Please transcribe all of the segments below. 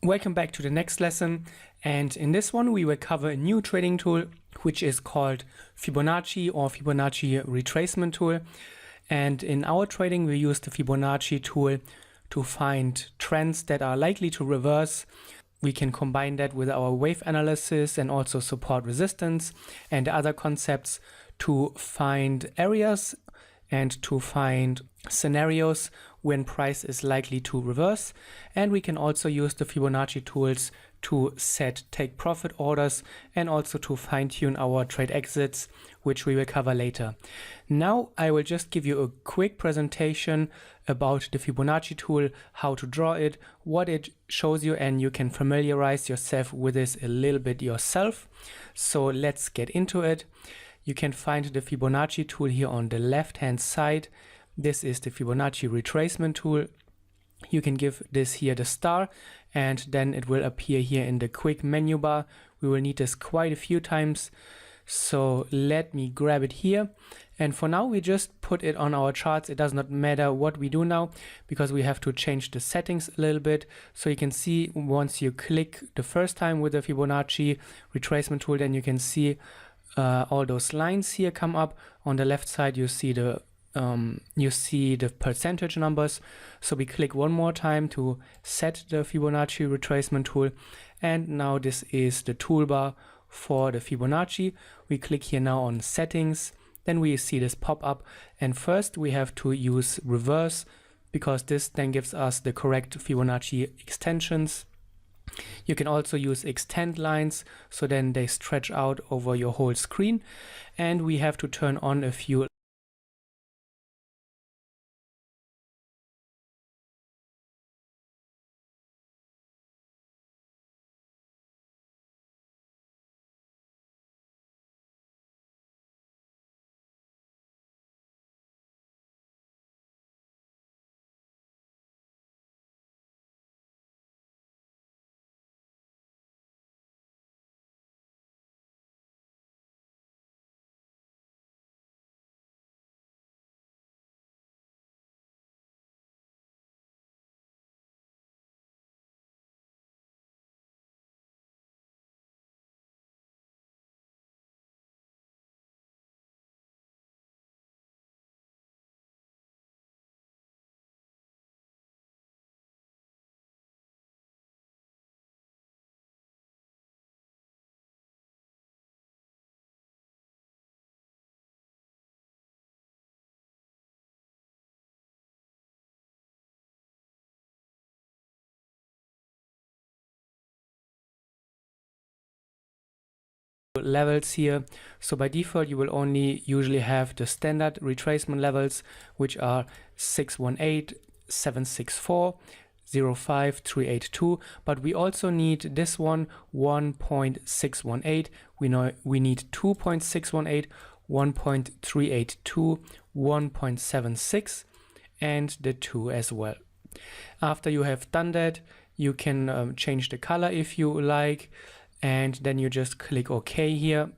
Welcome back to the next lesson, and in this one we will cover a new trading tool which is called Fibonacci or Fibonacci retracement tool. And in our trading we use the Fibonacci tool to find trends that are likely to reverse. We can combine that with our wave analysis and also support resistance and other concepts to find areas and to find scenarios when price is likely to reverse. And we can also use the Fibonacci tools to set take profit orders and also to fine-tune our trade exits, which we will cover later. Now I will just give you a quick presentation about the Fibonacci tool, how to draw it, what it shows you, and you can familiarize yourself with this a little bit yourself. So let's get into it. You can find the Fibonacci tool here on the left hand side. This is the Fibonacci retracement tool. You can give this here the star and then it will appear here in the quick menu bar. We will need this quite a few times. So let me grab it here. And for now we just put it on our charts. It does not matter what we do now because we have to change the settings a little bit. So you can see once you click the first time with the Fibonacci retracement tool, then you can see all those lines here come up. On the left side you see the percentage numbers. So we click one more time to set the Fibonacci retracement tool, and now this is the toolbar for the Fibonacci. We click here now on settings, then we see this pop up, and first we have to use reverse because this then gives us the correct Fibonacci extensions. You can also use extend lines, so then they stretch out over your whole screen, and we have to turn on a few levels here. So by default you will only usually have the standard retracement levels, which are 618, 764, 05382, but we also need this one 1.618. We know we need 2.618, 1.382, 1.76, and the 2 as well. After you have done that, you can change the color if you like, and then you just click OK here.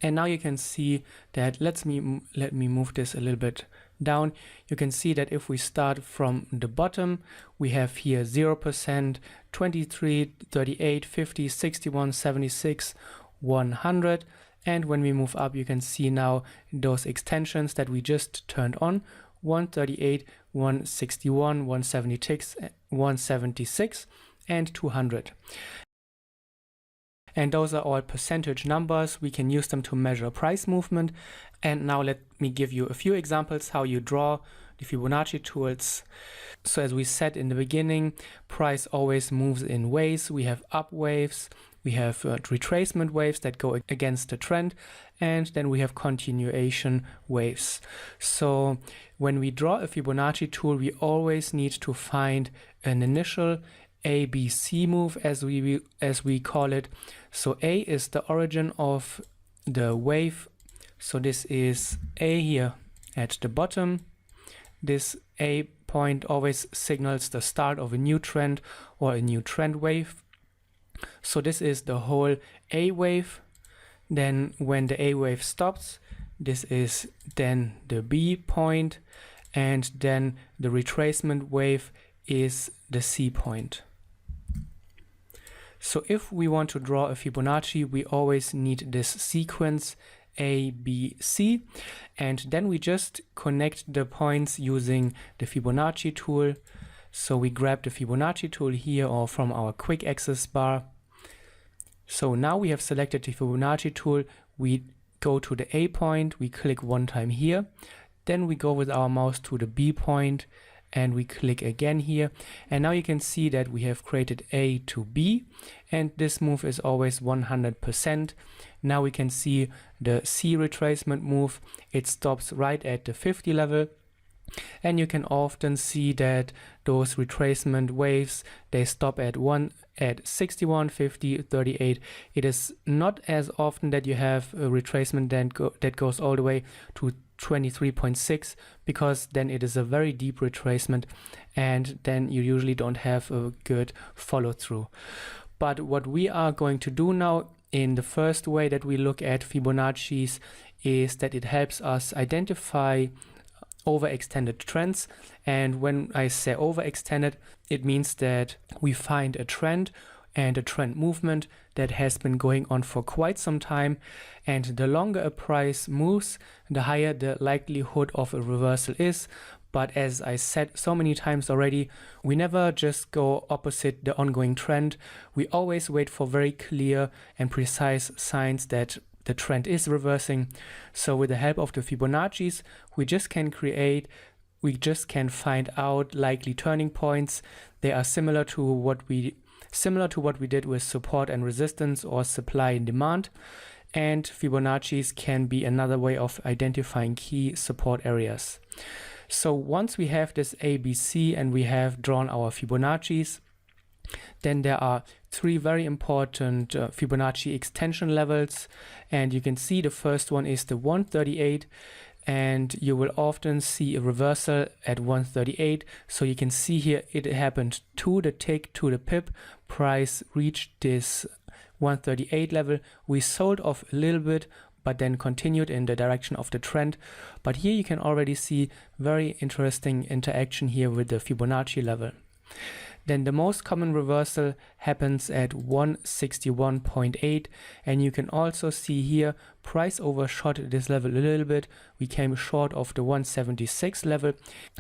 And now you can see that, let me move this a little bit down. You can see that if we start from the bottom, we have here 0%, 23, 38, 50, 61, 76, 100. And when we move up, you can see now those extensions that we just turned on: 138, 161, 176, and 200. And those are all percentage numbers. We can use them to measure price movement. And now let me give you a few examples how you draw the Fibonacci tools. So as we said in the beginning, price always moves in waves. We have up waves, we have retracement waves that go against the trend, and then we have continuation waves. So when we draw a Fibonacci tool, we always need to find an initial ABC move, as we call it. So A is the origin of the wave. So this is A here at the bottom. This A point always signals the start of a new trend or a new trend wave. So this is the whole A wave. Then when the A wave stops, this is then the B point, and then the retracement wave is the C point. So if we want to draw a Fibonacci, we always need this sequence A, B, C, and then we just connect the points using the Fibonacci tool. So we grab the Fibonacci tool here or from our quick access bar. So now we have selected the Fibonacci tool. We go to the A point, we click one time here, then we go with our mouse to the B point and we click again here, and now you can see that we have created A to B, and this move is always 100%. Now we can see the C retracement move. It stops right at the 50 level, and you can often see that those retracement waves, they stop at 61, 50, 38. It is not as often that you have a retracement that goes all the way to 23.6, because then it is a very deep retracement and then you usually don't have a good follow through. But what we are going to do now in the first way that we look at Fibonacci's is that it helps us identify overextended trends. And when I say overextended, it means that we find a trend and a trend movement that has been going on for quite some time, and the longer a price moves, the higher the likelihood of a reversal is. But as I said so many times already, we never just go opposite the ongoing trend. We always wait for very clear and precise signs that the trend is reversing. So with the help of the Fibonacci's, we just can find out likely turning points. They are similar to what we did with support and resistance or supply and demand. And Fibonacci's can be another way of identifying key support areas. So once we have this ABC and we have drawn our Fibonacci's, then there are three very important Fibonacci extension levels, and you can see the first one is the 138, and you will often see a reversal at 138. So you can see here it happened to the tick, to the pip. Price reached this 138 level. We sold off a little bit, but then continued in the direction of the trend. But here you can already see very interesting interaction here with the Fibonacci level. Then the most common reversal happens at 161.8, and you can also see here price overshot this level a little bit. We came short of the 176 level.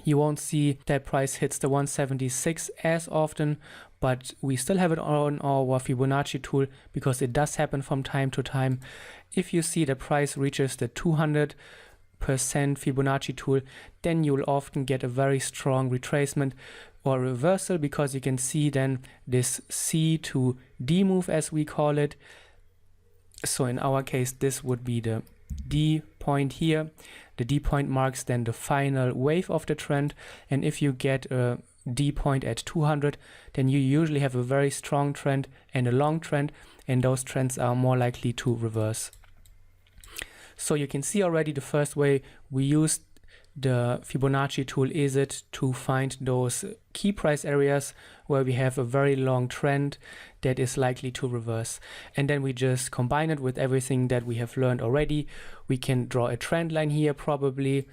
You won't see that price hits the 176 as often, but we still have it on our Fibonacci tool because it does happen from time to time. If you see the price reaches the 200% Fibonacci tool, then you will often get a very strong retracement or reversal, because you can see then this C to D move, as we call it. So in our case, this would be the D point here. The D point marks then the final wave of the trend, and if you get a D point at 200, then you usually have a very strong trend and a long trend, and those trends are more likely to reverse. So you can see already the first way we used the Fibonacci tool is it to find those key price areas where we have a very long trend that is likely to reverse. And then we just combine it with everything that we have learned already. We can draw a trend line here probably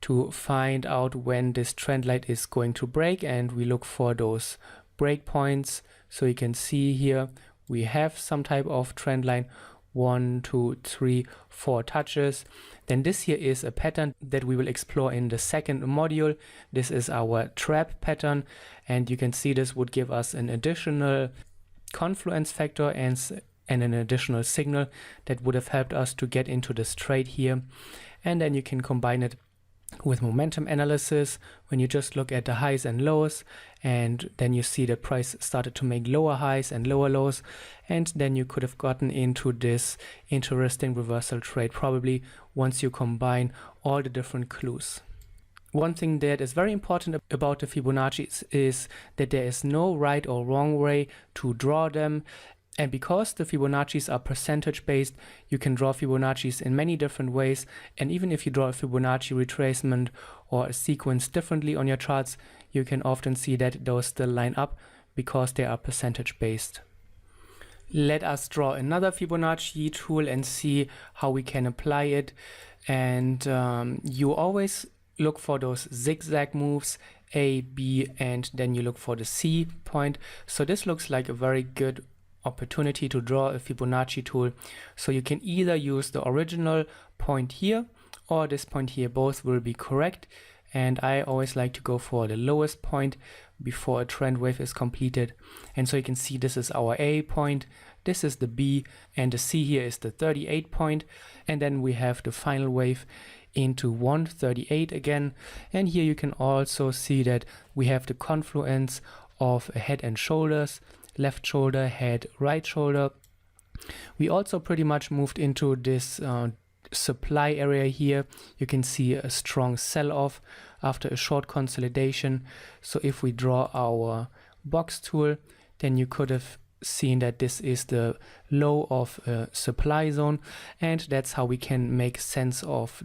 to find out when this trend line is going to break, and we look for those break points. So you can see here we have some type of trend line, 1, 2, 3, 4 touches. Then this here is a pattern that we will explore in the second module. This is our trap pattern, and you can see this would give us an additional confluence factor and an additional signal that would have helped us to get into this trade here. And then you can combine it with momentum analysis when you just look at the highs and lows, and then you see the price started to make lower highs and lower lows, and then you could have gotten into this interesting reversal trade probably once you combine all the different clues. One thing that is very important about the Fibonacci is that there is no right or wrong way to draw them. And because the Fibonacci's are percentage based, you can draw Fibonacci's in many different ways. And even if you draw a Fibonacci retracement or a sequence differently on your charts, you can often see that those still line up because they are percentage based. Let us draw another Fibonacci tool and see how we can apply it. And you always look for those zigzag moves, A, B, and then you look for the C point. So this looks like a very good opportunity to draw a Fibonacci tool. So you can either use the original point here or this point here. Both will be correct, and I always like to go for the lowest point before a trend wave is completed. And so you can see this is our A point, this is the B, and the C here is the 38 point, and then we have the final wave into 138 again. And here you can also see that we have the confluence of head and shoulders, left shoulder, head, right shoulder. We also pretty much moved into this supply area here. You can see a strong sell-off after a short consolidation. So if we draw our box tool, then you could have seen that this is the low of a supply zone, and that's how we can make sense of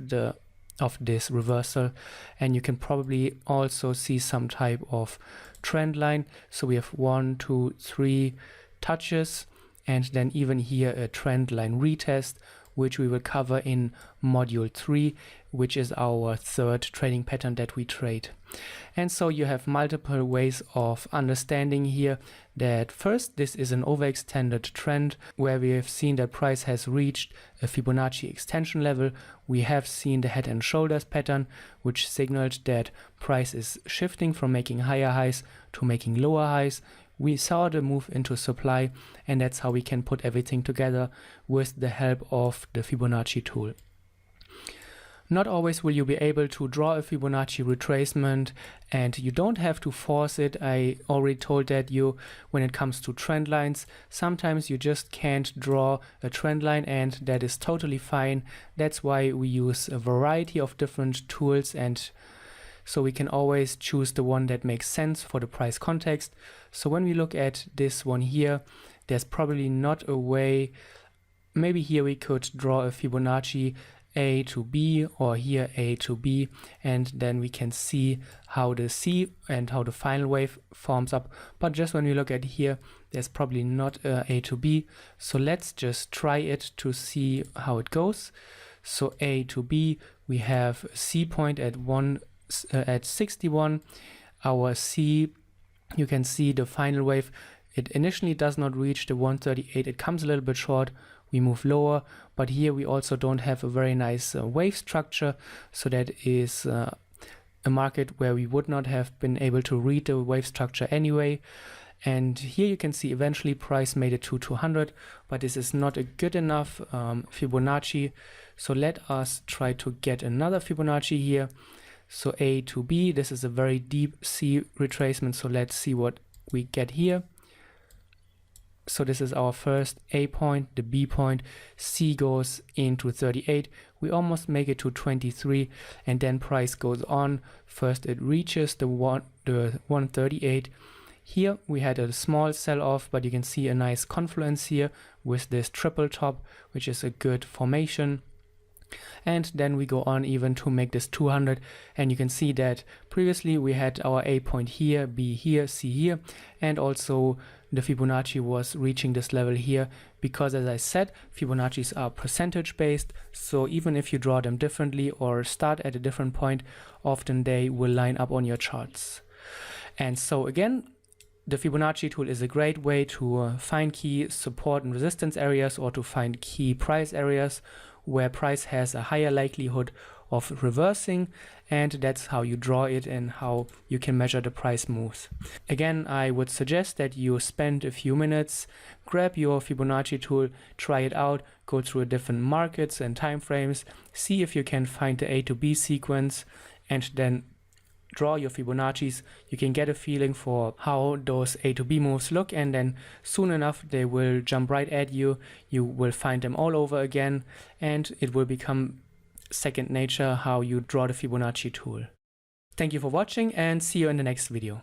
this reversal. And you can probably also see some type of trend line. So we have 1, 2, 3 touches, and then even here a trend line retest, which we will cover in module 3, which is our third trading pattern that we trade. And so you have multiple ways of understanding here that first, this is an overextended trend where we have seen that price has reached a Fibonacci extension level. We have seen the head and shoulders pattern, which signaled that price is shifting from making higher highs to making lower highs. We saw the move into supply, and that's how we can put everything together with the help of the Fibonacci tool. Not always will you be able to draw a Fibonacci retracement, and you don't have to force it. I already told that you when it comes to trend lines. Sometimes you just can't draw a trend line, and that is totally fine. That's why we use a variety of different tools, and so we can always choose the one that makes sense for the price context. So when we look at this one here, there's probably not a way. Maybe here we could draw a Fibonacci A to B, or here A to B, and then we can see how the C and how the final wave forms up. But just when we look at here, there's probably not A to B. So let's just try it to see how it goes. So A to B, we have a C point at 61. Our C, you can see the final wave, it initially does not reach the 138. It comes a little bit short. We move lower, but here we also don't have a very nice wave structure. So that is a market where we would not have been able to read the wave structure anyway. And here you can see eventually price made it to 200, but this is not a good enough Fibonacci. So let us try to get another Fibonacci here. So A to B, this is a very deep C retracement. So let's see what we get here. So this is our first A point, the B point, C goes into 38. We almost make it to 23, and then price goes on. First it reaches the 138. Here we had a small sell-off, but you can see a nice confluence here with this triple top, which is a good formation. And then we go on even to make this 200, and you can see that previously we had our A point here, B here, C here, and also the Fibonacci was reaching this level here, because as I said, Fibonaccis are percentage based, so even if you draw them differently or start at a different point, often they will line up on your charts. And so again, the Fibonacci tool is a great way to find key support and resistance areas, or to find key price areas where price has a higher likelihood of reversing, and that's how you draw it and how you can measure the price moves. Again, I would suggest that you spend a few minutes, grab your Fibonacci tool, try it out, go through different markets and time frames, see if you can find the A to B sequence, and then draw your Fibonaccis. You can get a feeling for how those A to B moves look, and then soon enough they will jump right at you. You will find them all over again, and it will become second nature how you draw the Fibonacci tool. Thank you for watching, and see you in the next video.